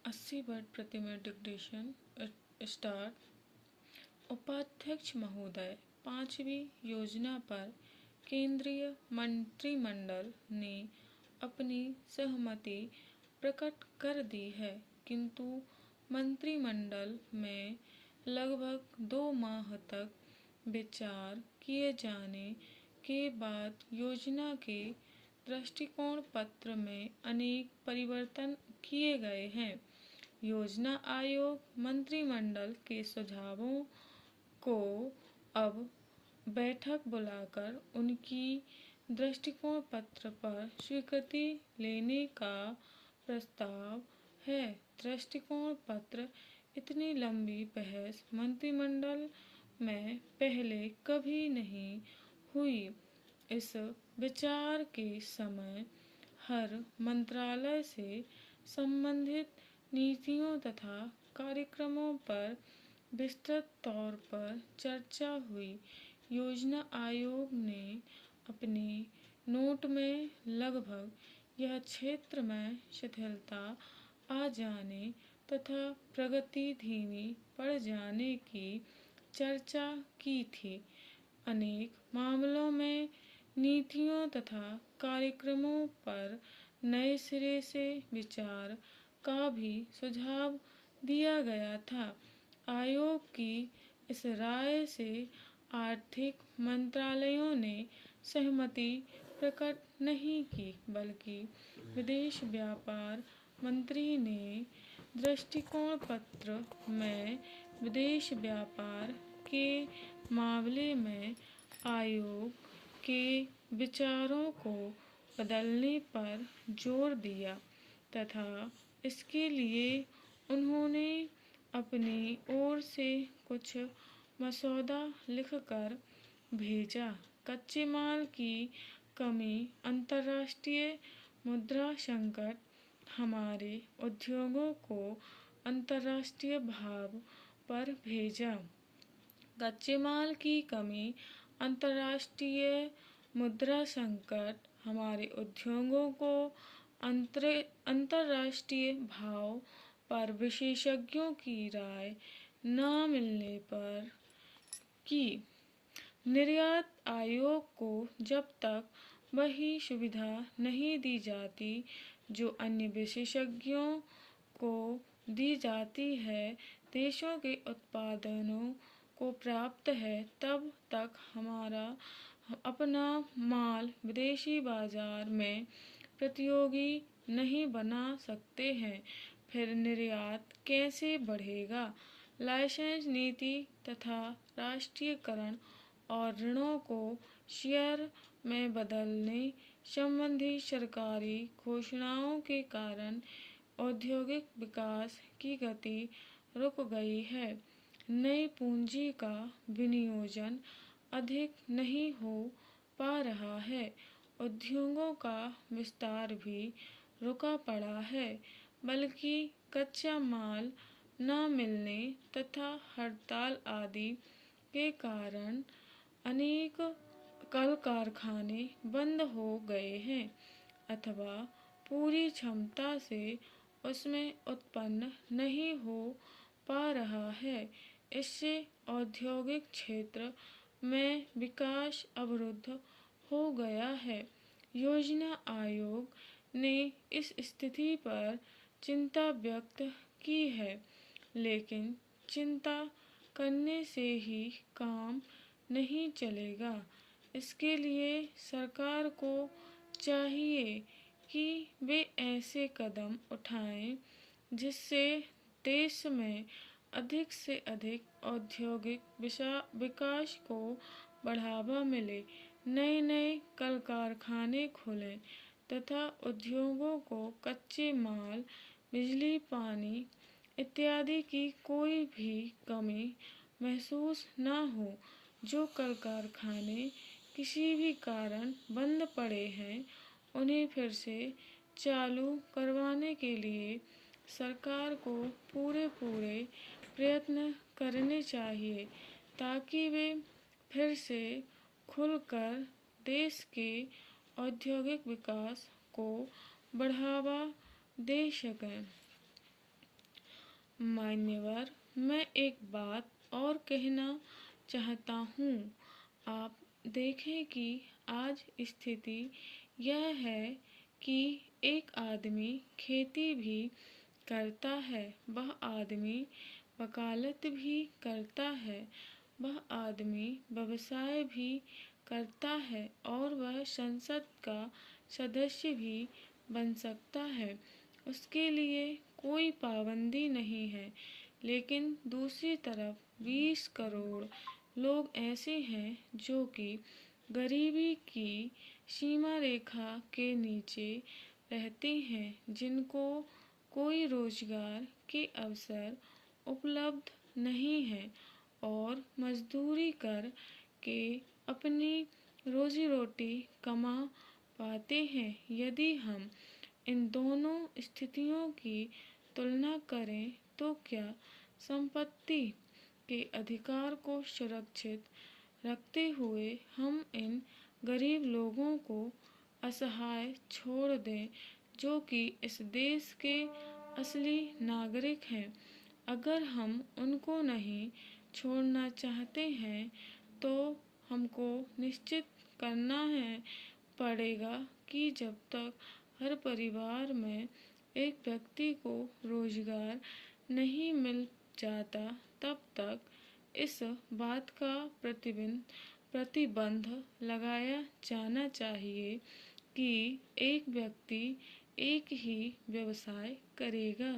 80 word प्रति minute dictation start. उपाध्यक्ष महोदय, पांचवी योजना पर केंद्रीय मंत्रिमंडल ने अपनी सहमति प्रकट कर दी है, किंतु मंत्रिमंडल में लगभग 2 माह तक विचार किए जाने के बाद योजना के दृष्टिकोण पत्र में अनेक परिवर्तन किए गए हैं। योजना आयोग मंत्रिमंडल के सुझावों को अब बैठक बुलाकर उनकी दृष्टिकोण पत्र पर स्वीकृति लेने का प्रस्ताव है। दृष्टिकोण पत्र इतनी लंबी बहस मंत्रिमंडल में पहले कभी नहीं हुई। इस विचार के समय हर मंत्रालय से संबंधित नीतियों तथा कार्यक्रमों पर विस्तृत तौर पर चर्चा हुई। योजना आयोग ने अपने नोट में लगभग यह क्षेत्र में शिथिलता आ जाने तथा प्रगति धीमी पड़ जाने की चर्चा की थी। अनेक मामलों में नीतियों तथा कार्यक्रमों पर नए सिरे से विचार का भी सुझाव दिया गया था। आयोग की इस राय से आर्थिक मंत्रालयों ने सहमति प्रकट नहीं की, बल्कि विदेश व्यापार मंत्री ने दृष्टिकोण पत्र में विदेश व्यापार के मामले में आयोग के विचारों को बदलने पर जोर दिया तथा इसके लिए उन्होंने अपनी ओर से कुछ मसौदा लिखकर भेजा। कच्चे माल की कमी, अंतर्राष्ट्रीय मुद्रा संकट हमारे उद्योगों को अंतर्राष्ट्रीय भाव पर भेजा। कच्चे माल की कमी, अंतर्राष्ट्रीय मुद्रा संकट हमारे उद्योगों को अंतर्राष्ट्रीय भाव पर विशेषज्ञों की राय न मिलने पर की। निर्यात आयोग को जब तक वही सुविधा नहीं दी जाती जो अन्य विशेषज्ञों को दी जाती है, देशों के उत्पादनों को प्राप्त है, तब तक हमारा अपना माल विदेशी बाजार में प्रतियोगी नहीं बना सकते हैं। फिर निर्यात कैसे बढ़ेगा? लाइसेंस नीति तथा राष्ट्रीयकरण और ऋणों को शेयर में बदलने संबंधी सरकारी घोषणाओं के कारण औद्योगिक विकास की गति रुक गई है। नई पूंजी का विनियोजन अधिक नहीं हो पा रहा है। उद्योगों का विस्तार भी रुका पड़ा है, बल्कि कच्चा माल न मिलने तथा हड़ताल आदि के कारण अनेक कल कारखाने बंद हो गए हैं अथवा पूरी क्षमता से उसमें उत्पन्न नहीं हो पा रहा है। इससे औद्योगिक क्षेत्र में विकास अवरुद्ध हो गया है। योजना आयोग ने इस स्थिति पर चिंता व्यक्त की है, लेकिन चिंता करने से ही काम नहीं चलेगा। इसके लिए सरकार को चाहिए कि वे ऐसे कदम उठाएं जिससे देश में अधिक से अधिक औद्योगिक विकास को बढ़ावा मिले, नए नए कल कारखाने खुलें तथा उद्योगों को कच्चे माल, बिजली, पानी इत्यादि की कोई भी कमी महसूस न हो। जो कल कारखाने किसी भी कारण बंद पड़े हैं, उन्हें फिर से चालू करवाने के लिए सरकार को पूरे प्रयत्न करने चाहिए, ताकि वे फिर से खुलकर देश के औद्योगिक विकास को बढ़ावा दे सकें। मान्यवर, मैं एक बात और कहना चाहता हूँ। आप देखें कि आज स्थिति यह है कि एक आदमी खेती भी करता है, वह आदमी वकालत भी करता है, वह आदमी व्यवसाय भी करता है और वह संसद का सदस्य भी बन सकता है। उसके लिए कोई पाबंदी नहीं है। लेकिन दूसरी तरफ 20 करोड़ लोग ऐसे हैं जो कि गरीबी की सीमा रेखा के नीचे रहते हैं, जिनको कोई रोजगार के अवसर उपलब्ध नहीं है और मजदूरी कर के अपनी रोजी रोटी कमा पाते हैं। यदि हम इन दोनों स्थितियों की तुलना करें तो क्या संपत्ति के अधिकार को सुरक्षित रखते हुए हम इन गरीब लोगों को असहाय छोड़ दें, जो कि इस देश के असली नागरिक हैं? अगर हम उनको नहीं छोड़ना चाहते हैं तो हमको निश्चित करना है पड़ेगा कि जब तक हर परिवार में एक व्यक्ति को रोजगार नहीं मिल जाता, तब तक इस बात का प्रतिबंध लगाया जाना चाहिए कि एक व्यक्ति एक ही व्यवसाय करेगा।